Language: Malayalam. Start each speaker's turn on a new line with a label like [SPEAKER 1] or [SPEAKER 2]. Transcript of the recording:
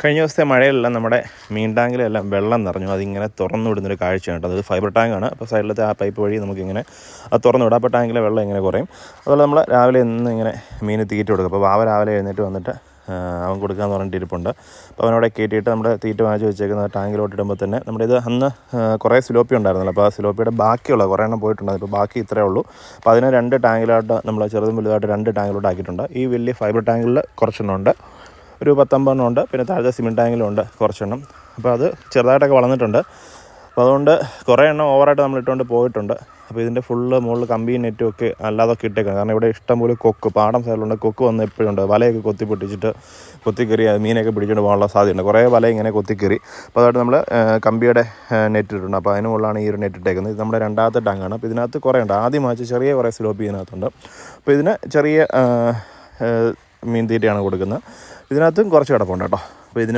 [SPEAKER 1] കഴിഞ്ഞ ദിവസത്തെ മഴയിലെല്ലാം നമ്മുടെ മീൻ ടാങ്കിലെല്ലാം വെള്ളം നിറഞ്ഞു. അതിങ്ങനെ തുറന്നു വിടുന്നൊരു കാഴ്ചയാണ് കേട്ടോ. അത് ഫൈബർ ടാങ്കാണ്. അപ്പോൾ സൈഡിലത്തെ ആ പൈപ്പ് വഴി നമുക്കിങ്ങനെ അത് തുറന്നു വിടാം. അപ്പോൾ ടാങ്കിലെ വെള്ളം ഇങ്ങനെ കുറയും. അതുപോലെ നമ്മൾ രാവിലെ ഇന്ന് ഇങ്ങനെ മീൻ തീറ്റ കൊടുക്കും. അപ്പോൾ വാവ രാവിലെ എഴുന്നേറ്റ് വന്നിട്ട് അവൻ കൊടുക്കാമെന്ന് പറഞ്ഞിട്ട് ഇരിപ്പുണ്ട്. അപ്പോൾ അവനവിടെ കയറ്റിയിട്ട് നമ്മുടെ തീറ്റ വാങ്ങിച്ച് വെച്ചേക്കുന്ന ടാങ്കിലോട്ട് ഇടുമ്പോൾ തന്നെ നമ്മുടെ ഇത് അന്ന് കുറേ സിലോപ്പി ഉണ്ടായിരുന്നല്ലോ. അപ്പോൾ ആ സിലോപ്പിയുടെ ബാക്കിയുള്ള കുറേ എണ്ണം പോയിട്ടുണ്ട്. ഇപ്പോൾ ബാക്കി ഇത്രയേ ഉള്ളൂ. അപ്പോൾ അതിന് 2 ടാങ്കിലോട്ട് നമ്മൾ ചെറുതും വലുതായിട്ട് 2 ടാങ്കിലോട്ട് ആക്കിയിട്ടുണ്ട്. ഈ വലിയ ഫൈബർ ടാങ്കിൽ കുറച്ചെണ്ണം ഉണ്ട്, ഒരു 10-50 ഉണ്ട്. പിന്നെ താഴത്തെ സിമെൻറ്റ് ടാങ്കിലും ഉണ്ട് കുറച്ചെണ്ണം. അപ്പോൾ അത് ചെറുതായിട്ടൊക്കെ വളർന്നിട്ടുണ്ട്. അപ്പോൾ അതുകൊണ്ട് കുറേ എണ്ണം ഓവറായിട്ട് നമ്മൾ ഇട്ടുകൊണ്ട് പോയിട്ടുണ്ട്. അപ്പോൾ ഇതിൻ്റെ ഫുള്ള് മുകളിൽ കമ്പിയും നെറ്റും ഒക്കെ അല്ലാതൊക്കെ ഇട്ടേക്കാം. കാരണം ഇവിടെ ഇഷ്ടംപോലെ കൊക്ക്, പാടം സൈഡിലുണ്ട്, കൊക്ക് വന്ന് എപ്പോഴും ഉണ്ട്. വലയൊക്കെ കൊത്തി പൊട്ടിച്ചിട്ട് കൊത്തിക്കറി മീനൊക്കെ പിടിച്ചുകൊണ്ട് പോകാനുള്ള സാധ്യതയുണ്ട്. കുറേ വല ഇങ്ങനെ കൊത്തിക്കറി. അപ്പോൾ അതായിട്ട് നമ്മൾ കമ്പിയുടെ നെറ്റ് ഇട്ടിട്ടുണ്ട്. അപ്പോൾ അതിന് മുകളിലാണ് ഈ ഒരു നെറ്റ് ഇട്ടേക്കുന്നത്. ഇത് നമ്മുടെ 2ാമത്തെ ടാങ്കാണ്. അപ്പോൾ ഇതിനകത്ത് കുറേ ഉണ്ട്. ആദ്യം വാങ്ങിച്ച് ചെറിയ കുറേ സിലോപ്പി ഇതിനകത്തുണ്ട്. അപ്പോൾ ഇതിന് ചെറിയ മീൻ തീറ്റയാണ് കൊടുക്കുന്നത്. ഇതിനകത്തും കുറച്ച് കിടപ്പുണ്ട് കേട്ടോ. അപ്പോൾ ഇതിന്